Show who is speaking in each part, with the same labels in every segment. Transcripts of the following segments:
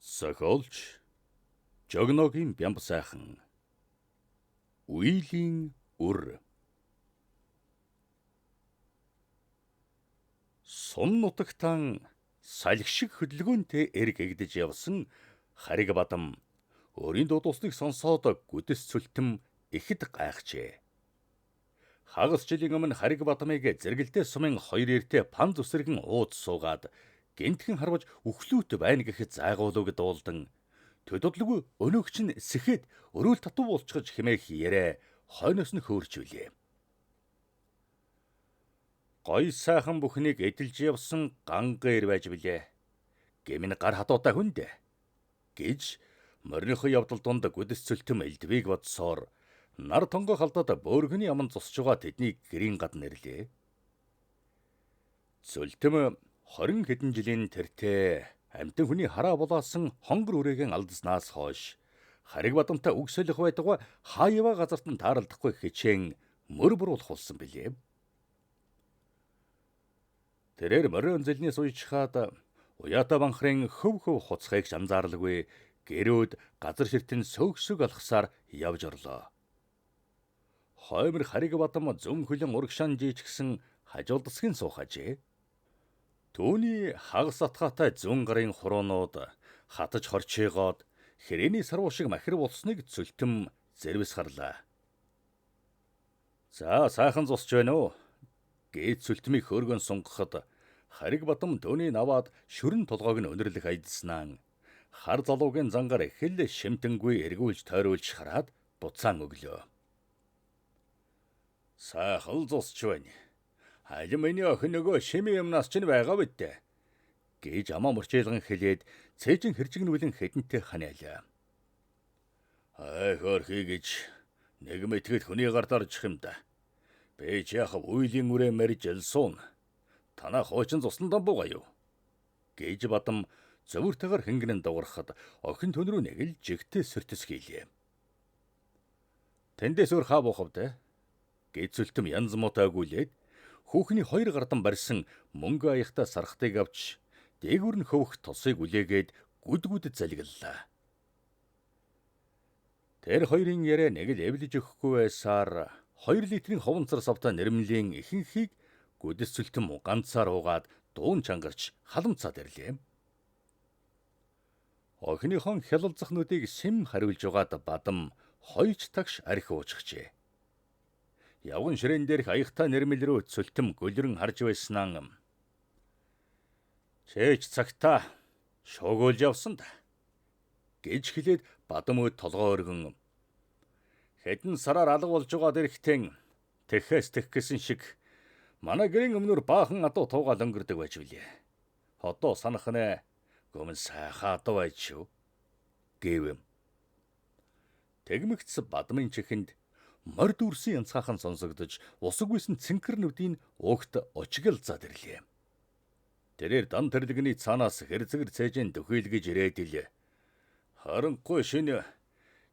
Speaker 1: Зохиолч Жогногийн Бямба сайхан. Үеийн үр. Сум нутагтан салхи шиг хөдөлгөөнтэй эрг эгдэж явсан Хариг Бадам өөрийн дуудасныг сонсоод гүдэс цөлтөм ихэд гайхжээ. Хагас жилийн өмнө Хариг Бадамыг зэрэгэлдээ сумын хоёр эртээ пан зүсрэгэн ууд суугаад гинтхэн харваж үхлүүт байна гэхэд зайгуулуг дуулдан төдөдлөг өнөөгч нь сэхэд өрөөл татуу болчихж хэмээх ярэ хойноос нь хөөрчүүлээ. Гой сайхан бүхнийг эдэлж явсан гангэр байж билээ. Гэмн гар хатуутай хүнд гэж морийнхоо явдал донд гүдэс цөлтөм элдвийг бодсоор нар тонгоо халдаад бөөргөний аман зусж байгаа тэдний гэрийн гадна ирлээ. Цөлтөм 20 хэдэн жилийн тэртээ амтэн хүний хараа булаасан хонгор үрээгийн алдаснаас хойш Хариг Бадамтай үг солих байдгаа хааява газарт нь тааралдахгүй хичээн мөр буруулах болсон билээ. Тэрээр морин зэлнээс уйчхаад уяата банхрын хөв хуцхайг анзаарлагүй гэрүүд газар ширтэн сөөгсөг алхасаар явж орлоо. Хоймор Хариг Бадам зүм хөлөн урагшаан жийчгсэн хажуулдасгийн суухажээ. Түүний хагас атгаатай зүүн гарын хуруунууд хатаж хорчигоод хэрээний сарвуу шиг махир болсныг цөлтөм зэрвэс харлаа. За сайхан зусч байна уу? Гээд цөлтмийг хөөргөн сунгахад Хариг Бадам түүний наваад шүрэн толгойг нь өнөрлөх айдснаа хар залуугийн зангаар эхэл шимтэнгүй эргүүлж тойруулж хараад буцаан өглөө. Сайхан зусч байна. Аль миний охин нөгөө шими юмнаас ч байгаа бидтэй гэж амаа мөрчээлгэн хэлээд цээжин хэржигнүүлэн хэдэнтэй ханиалаа. Хөрхий гэж нэг мэтгэл хүний гард орчих юм да. Би ч яхав үеийн үрээ мэрж элсуун. Танаа хуучин цусан дамбуугаа юу? Гэж Бадам зөвөртэйгээр хэнгэнэн дуурахад охин төн рүү нэг л жигтэй сөртөс хийлээ. Тэндээс өөр хаа буухавд? Гэж цөлтөм янз муутай өгүүлээд хүүхний хоёр гардан барьсан мөнгө аяхта сархтыг авч дээгүүр нь хөвөх тосыг үлээгээд гүд залгиллаа. Тэр хоёрын яриа нэг л эвлэж өгөхгүй байсаар 2 литрийн ховонцор савтай нэрмлийн ихэнхийг гүдэс цөлтөм ганцаар уугаад дуун чангарч халамцаад ирлээ. Охиныхон хялалзах нүдийг сэм хариулж байгаад Бадам хоёрч тагш архи уучгчээ. Явган ширээн дээрх аягтай нэрмэл рүү цөлтөм гөлрөн харж байснаа чээч цагтаа шуугуулж явсан да гэж хэлээд Бадам өд толгоо өргөн хэдэн сараар алга болж байгаа дэрхтэн тэхсэн шиг манай гэрийн өмнөр баахан адуу туугаал өнгөрдөг байж билээ. Одоо санах нэ гомн сайхан адуу байж шүү гэв. Тэгмэгц Бадамын чихэнд морь дүүрсэн янцхаахан сонсогдож усаг үйсэн цэнхэр нүдийн угт очиглзаад ирлээ. Тэрээр дан тэрлэгний цаанаас хэрзэгэр цээжин дөхөйлгөж ирээд ил харанхуй шинэ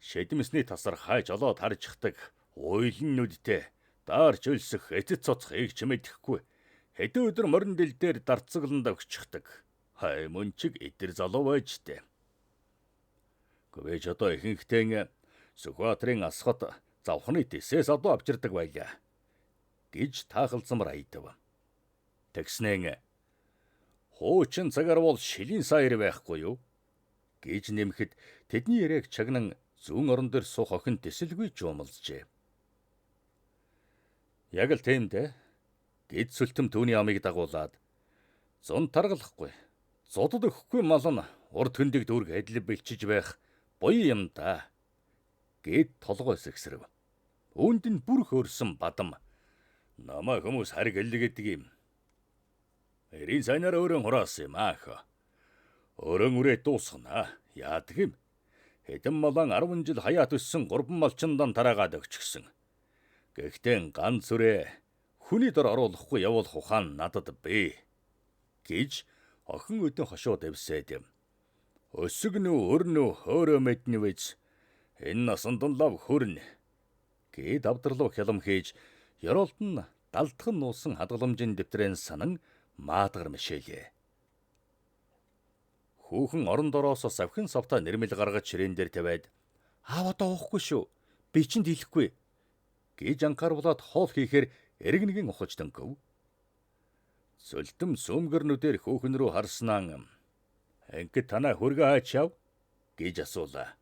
Speaker 1: шэдмэсний тасар хайж олоод харждаг уйлын нүдтэй даарч өлсөх эцэц цоцхыг ч мэдэхгүй хэдэн өдөр морин дэл дээр дарцагланд өгчихдэг хай мөнчиг эдэр залуу байжтэй. Говэж одоо ихэнхдээ Сүхбаатарын асхат завхны тэсээс адуу авчирдаг байлаа гэж таахалцамар айдав. Тэгснэн хуучин цагаар бол шилийн саяр байхгүй юу гэж нэмэхэд тэдний яриаг чагнан зүүн орон дээр суух охин дэсэлгүй жуумалжээ. Яг л тийм дээ. Гэд цөлтөм түүний амийг дагуулад зун таргалахгүй зодод өгөхгүй мал нь урд хөндөг дүүрг адил бэлчиж байх буян юм да гэд толгой сэгсрэв. Үүнд нь бүр хөөрсөн Бадам намаа хүмүүс хариг элгэдэг юм. Эрийн сайнаар өрөн хураас юм аах. Өрөн үрээ дуусгана. Яадаг юм. Хэдэн малан 10 жил хаяат өссөн 3 малчиндан тараагаад өгчихсөн. Гэхдээ ганц үрээ хүний дор оруулахгүй явуулах ухаан надад бий гэж охин өдөн хошоо давсаад юм. Өсөг нүү өрнөө хөөрөө мэднэ вэз энэ насан дунлав хөрнө гэд авдралуу хялам хийж ёроолт нь далдхан нуусан хадгаламжийн дэвтрэн санан маадгар мишээлээ. Хүүхэн орон дороос савхин савта нэрмэл гаргаж ширээн дээр тавиад "Аав одоо уухгүй шүү. Би чинь дийлэхгүй" гэж анхааруулад хоол хийхээр эргэнгийн ухаж дөнгөв. Сүлдэм сөөмгөрнүүдээр хүүхэн рүү харснаа "Ингээд танаа хөргөө хаач яв" гэж асуулаа.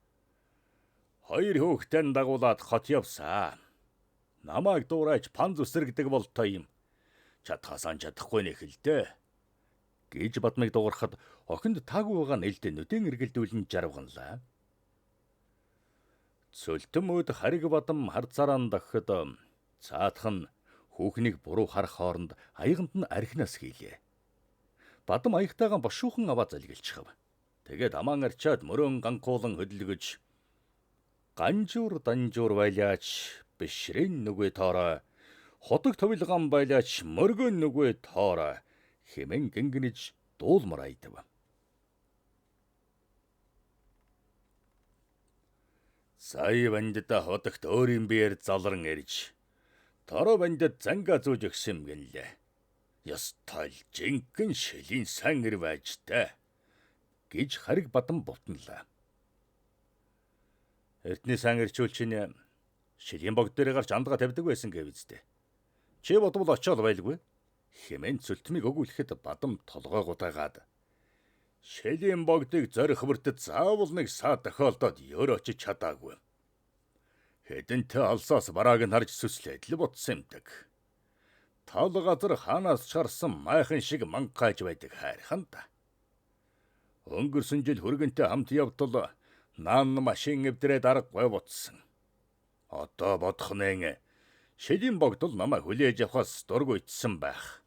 Speaker 1: "Хоёр хүүхдээ нь дагуулад хот явсаа. Намайг дуурайж панз үсрэгдэг болтой юм. Чадхаасаа чадахгүй нэх л дээ" гэж Бадмыг дуурахад охинд таагүй байгаа нэлээд нүдэн эргэлдүүлэн жарвганлаа. Сүлдэм өд хариг Бадам харцаараа дохиход цаадах нь хүүхнийг буруу харах хооронд аяганд нь архинаас хийлээ. Бадам аягтайгаа бошуухан аваа залгилчихав. Тэгээд амаан арчаад мөрөөн ганхуулан хөдөлгөж "Ганжуур данжуур байлаач бишрэн нүгэ тоорой. Ходог товилган байлаач мөргөн нүгэ тоорой" хэмээн гингэнэж дуулмар айдав. Сая бандида ходогт өөрийн биеэр залран ирж тороо бандид занга зүүж өгсөн гинлээ. Ёстой л жинхэнэ шилийн сан ир байж та гэж хариг Бадам бутналаа. Эртний сан ирчүүл чинь шилийн богд дээр гарч андга тавьдаг байсан гэвэзтэй. Чи бодвол очиод байлгүй хэмээн Сүлтмийг өгүүлэхэд Бадам толгой гутайгаад "Шилийн богдыг зорих бүртэд заавал нэг саа тохиолдоод ёр очиж чадаагүй. Хэдэнтэй алсаас барааг нь харж сүслээд л бутсан юмдаг. Тал газар хаанаас чарсан майхан шиг мангайж байдаг хайрхан та. Өнгөрсөн жил хөргөнтэй хамт явтал наан машин эвдрээд аргагүй бутсан. Одоо бодох нэ шилийн богдол намайг хүлээж авахаас дургуйтсан байх"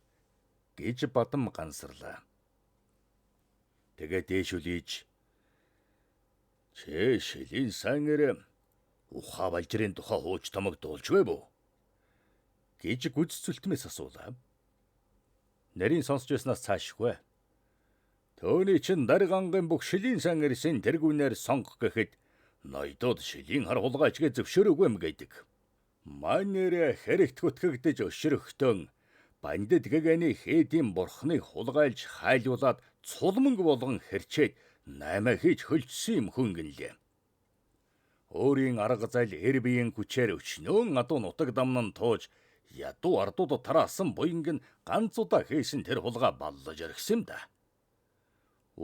Speaker 1: гэж Бадам гансарлаа. Тэгээд дээш үлээж "Чи шилийн сан ир ухаа балжрын тухай хууч томог дуулж вэ бүү?" гэж гүз Сүлтмээс асуулаа. Нарийн сонсч байснаас цаашгүй. "Төөний чин даргангийн бүх шилийн сан ирсэн тэргүүнээр сонгох гэхэд ноёдод шилийн хар хулгайчгээ зөвшөөрөөгүй юм гэдэг. Манер хэрэгт хөтгэгдэж өшрөхтөн бандит гэгэний хээдийн бурхныг хулгайлж хайлуулад цулманг болгон хэрчээд наймаа хийж хөлжсөн юм хүн гинлээ. Өөрийн арга зал эр биеийн хүчээр өчнөөн адуу нутаг дамнан тууж ядуу ардууд тараасан буянг нь ганц удаа хийсэн тэр хулгай баллаж орхисон юм да.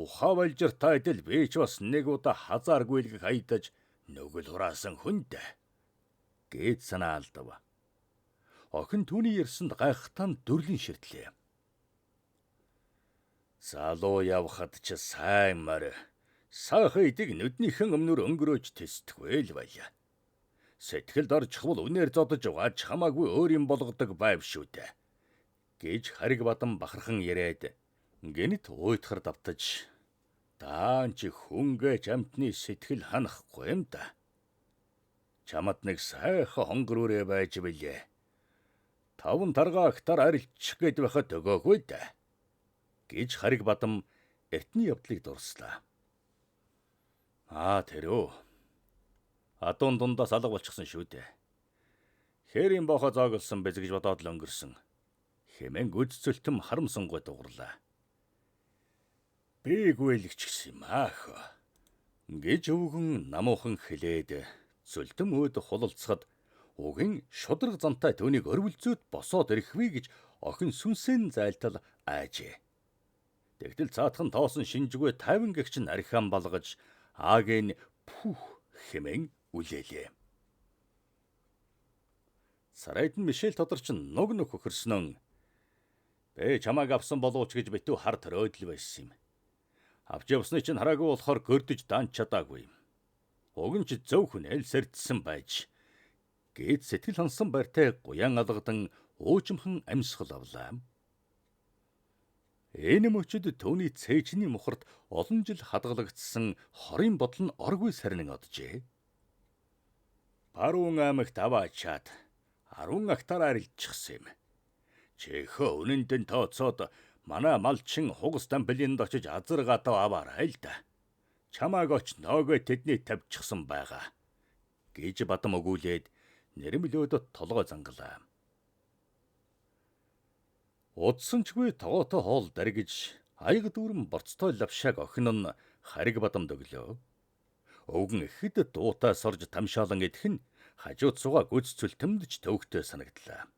Speaker 1: Ухаа балжиртай адил би ч бас нэг удаа хазаар гүйлгэх айдаж нүгэл хураасан хүнтэй" гэж санаа алдав. Охин түүний ярьсанд гайхтан дүрлэн ширтлээ. "Залуу явхад ч сайн морь сайхан идэг нүднийхэн өмнөр өнгөрөөж тэсдэггүй л байлаа. Сэтгэлд орчих бол үнээр зодож угааж хамаагүй өөр юм болгодог байв шүү дээ" гэж хариг Бадам бахархан яриад гэнэт уйтхар давтаж "Даан чи хүнгэж амтны сэтгэл ханахгүй юм да. Чамд нэг сайхан хонгор үрээ байж билээ. 5 тарга гектар арилчих гээд байхад өгөөгүй дээ" гэж хариг Бадам эртний явдлыг дурслаа. "Тэр адуун дундаас алга болчихсон шүү дээ. Хээрийн боохо зооглсон биз гэж бодоод л өнгөрсөн" хэмээн гүз Сүлтэм харамсангуй дугарлаа. "Би гүйлгч гисэн юм аах" гэж өвгөн намуухан хэлээд Сүлтэм өөд хулалцахад угийн шудраг зантай түүнийг өрвөлзөөд босоод ирэхвэ гэж охин сүнсэн зайлтал айжээ. Тэгтэл цаатхан тоосон шинжгүй 50 гэгч нь архиан балгаж аагийн пүх хэмээн үлээлээ. Сарайд нь Мишель тодорч нуг хөхөрснөн "Бэ чамааг авсан болооч" гэж битүү хар төрөөдөл байсан юм. Авч явсны чинь хараагүй болохоор гөрдөж даанч чадаагүй. Уг нь ч зөв хүнэл сэрдсэн байж гээд сэтгэл хансан байртай гуян алгадан уужимхан амьсгал авлаа. Энэ мөчөд түүний цээжний мухарт олон жил хадгалагдсан хорийн бодол нь оргүй сарнин оджээ. Баруун аймагт аваачаад 10 гектар арилжчихсан юм. Чихөө үнэндэн тооцоод манай малчин хугас дамплинд очиж азар гадаа аваарай л да. Чамааг оч noogой тэдний тавьчихсан байгаа гэж Бадам өгүүлээд нэрмлөөдөд толгой зангалаа. Удсанчгүй тогоотой хоол даргиж Аяг дүүрэн борцтой лавшааг охин нь Харигбадамд өглөө. Өвгөн ихэд дуутай сорж тамшаалан идэх нь хажууд суугаа гүц цөлтөмдөж төвөгтэй санагдлаа.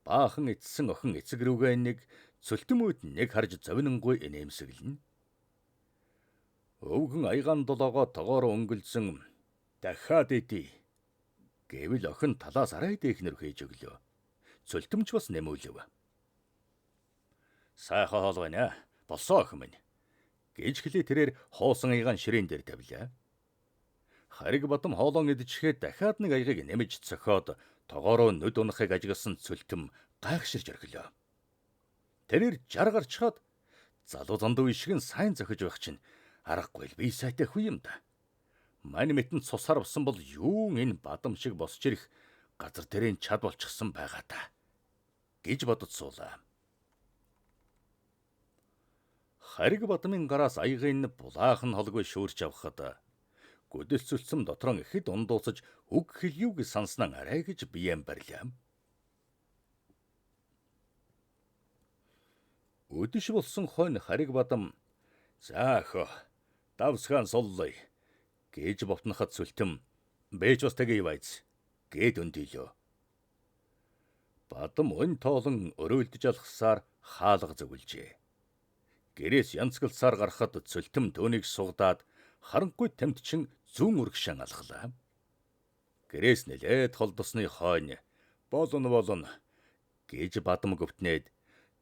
Speaker 1: Баахан эцсэн охин эцэг рүүгээ нэг цөлтөм үйд нэг харж зовнингуй инээмсэглэн. Өвгөн аягаан долоогоо тоогоор өнгөлзөн дахиад идий гэвэл охин талаас арай дэхнэр хийж өглөө. Цөлтөмч бас нэмүүлв. Сайхан хоол байна. Болсон охин минь. Гэж хэлээ тэрээр хоосон аягаан ширээн дээр тавилаа. Харигбадам хоолон идчихээд дахиад нэг аягыг нэмж цохиод тоогоороо нүд унахыг ажигласан цөлтөм гайхширж орхилоо. Тэрээр жар гарчхаад залуу зандуу ишгэн сайн зохиж байх чинь аргагүй л бие сайтай хүй юм да. Мань мэтэн цус харвсан бол юун энэ бадам шиг босч ирэх газар тэрийн чад болчихсон байгаа та гэж бодож суулаа. Харигбадамын гараас аягийн булаахан холгүй шүүрч авахад гүдэлцүүлсэн дотроо ихэд ундуусаж үг хэлью гэж санснан арай гэж биеэм барилаа. Өдөш болсон хойно Харигбадам "За охоо, давсгаан суллая" гэж бовтноход цөлтөм "Бэж бас тэгээ байц" гэд өндийлөө. Бадам өн тоолон өрөөлдөж алхсаар хаалга зөвлөжээ. Гэрээс янзгалсаар гарахад цөлтөм төөнийг сугадаад харанхуй тамтчин зүүн үргшэн алхлаа. Гэрээс нэлээд холдосны хойно "Болно" гэж бадам гөвтнээд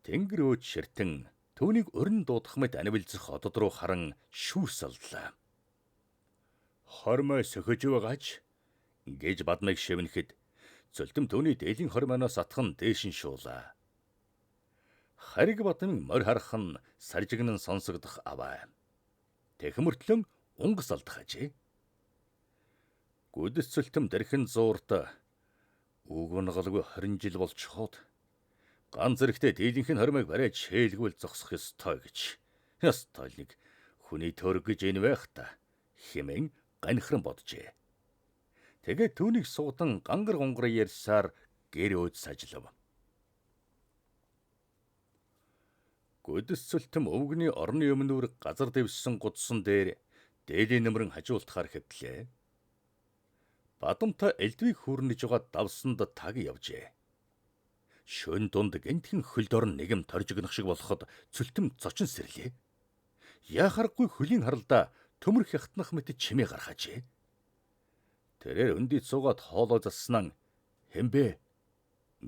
Speaker 1: тэнгэр өөд ширтэн төөнийг өрн дуудах мэт анивилзах одод руу харан шүүс алдлаа. "Хормой сөхөж байгаач" гэж бадмыг шивнэхэд цөлтөм төөний дээлийн хормоноос атхан дээшин шуулаа. Харигбадамын морь харах нь саржигнан сонсогдох аваа. Тэхмөртлөн унгас алдах ажээ. Гүдэс цөлтөм дэрхэн зуурт "Үгүнгалгүй 20 жил болж хоод ганц зэрэгтэй дийлэнх нь хормойг барайж шээлгүүл зогсох ёстой гэж. Ёстой л нэг хүний төрөг гэж энэ байх та" хэмээн ганхран боджээ. Тэгээд түүнийг суудан гангар гонгор ярьсаар гэр өөд сажлав. Гүдэс цөлтөм өвгний орны өмнөр газар дэвссэн гудсан дээр дээлийн нэмрэн хажуултахаар хэвтлээ. Бадамтай элдвийг хүүрнэж байгаа давсанд таг явжээ. Шөн дунд гэнтхэн хөлд орн нэгэм торжигнох шиг болоход цөлтөм зочин сэрлээ. Яхаргүй хөлийн харалдаа төмөр хятнах мэт чимээ гаргажээ. Тэрээр өндийд суугаад хоолоо заснан "Хэмбэ"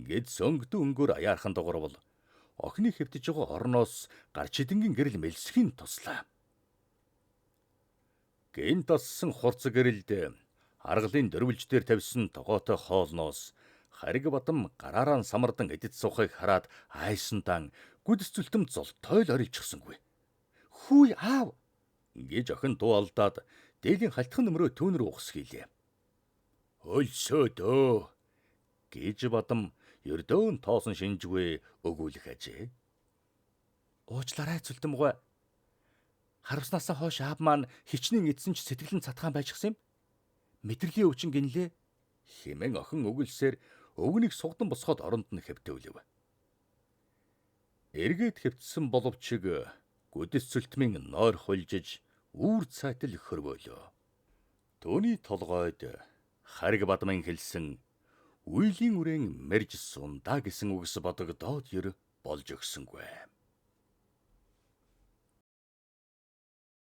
Speaker 1: гэд сөнгдөө өнгөөр аяархан дуурвал охины хэвтэж байгаа орноос гарч идэнгийн гэрэл мэлсхийн туслаа. Гэнт тассан хурц гэрэлд аргалын дөрвөлж дээр тавьсан тогоотой хоолноос Харигбадам гараараа самардан эдэд суухыг хараад айсандан гүдэс цөлтөм золтой л орилчихсангүй. "Хүй аав" гэж охин дуу алдаад дээлийн халтхан нөмрөө түүн рүү ухсхийлээ. "Өлсөөдөө" гэж бадам ердөөн тоосон шинжгүй өгүүлэх ажээ. "Уучлаарай цөлтөмгөө. Харвснасаа хойш аав маань хичнээн эдсэн ч сэтгэлэн цатгаан байчихсан юм. Мэдрэлийн өвчин гинлээ" хэмээн охин өгүүлсээр өвгнийг сугдан босгоод оронд нь хэвтөвлөв. Эргээд хэвтсэн боловч гүдэс цөлтмийн нойр хулжиж үүр цайтал хөрвөөлөө. Төөний толгойд Харигбадамын хэлсэн "Үйлийн үрээн мэрж сундаа" гэсэн үгс бодогдоод ер болж өгсөнгүй.